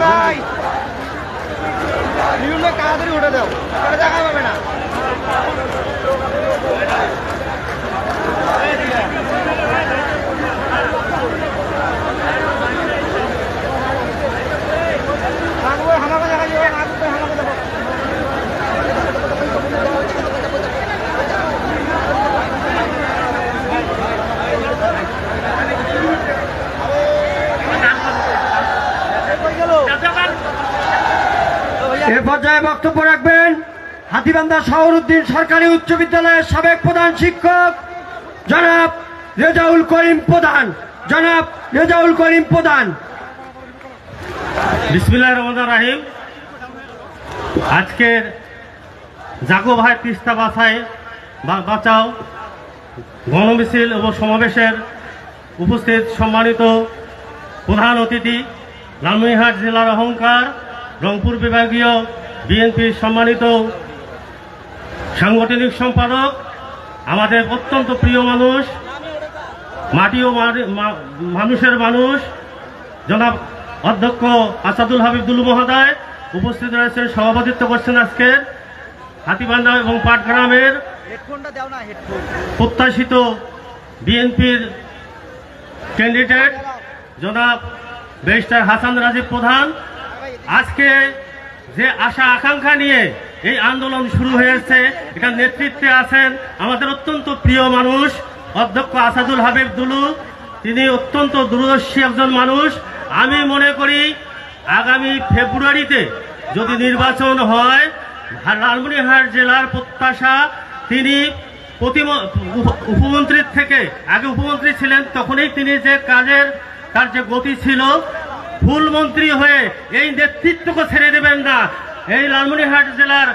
ভাই তাড়াতাড়ি উঠে দাও, দেখা পাবে না। এ পর্যায়ে বক্তব্য রাখবেন হাতীবান্ধা শহরউদ্দিন সরকারি উচ্চ বিদ্যালয়ের সাবেক প্রধান শিক্ষক জনাব রেজাউল করিম প্রধান। জনাব রেজাউল করিম প্রধান। বিসমিল্লাহির রহমানির রহিম। আজকের জাগো ভাই তিস্তা বাঁচাও গণমিছিল এবং সমাবেশের উপস্থিত সম্মানিত প্রধান অতিথি, লালমনিরহাট জেলার অহংকার, রংপুর বিভাগীয় বিএনপির সম্মানিত সাংগঠনিক সম্পাদক, আমাদের অত্যন্ত প্রিয় মানুষ, মাটি ও মানুষের মানুষ জনাব অধ্যক্ষ আসাদুল হাবিব দুলু মহোদয় উপস্থিত রয়েছেন, সভাপতিত্ব করছেন আজকের হাতীবান্ধা এবং পাটগ্রামের প্রত্যাশিত বিএনপির ক্যান্ডিডেট জনাব ব্যারিস্টার হাসান রাজীব প্রধান। আজকে যে আশা আকাঙ্ক্ষা নিয়ে এই আন্দোলন শুরু হয়েছে, এটার নেতৃত্বে আছেন আমাদের অত্যন্ত প্রিয় মানুষ অধ্যক্ষ আসাদুল হাবিব দুলু। তিনি অত্যন্ত দূরদর্শী একজন মানুষ। আমি মনে করি আগামী ফেব্রুয়ারিতে যদি নির্বাচন হয়, লালমনিরহাট জেলার প্রত্যাশা, তিনি উপমন্ত্রীর থেকে, আগে উপমন্ত্রী ছিলেন, তখনই তিনি যে কাজের তার যে গতি ছিল, ফুল মন্ত্রী হয়ে এই নেতৃত্বকে ছেড়ে দেবেন না। এই লালমনিরহাট জেলার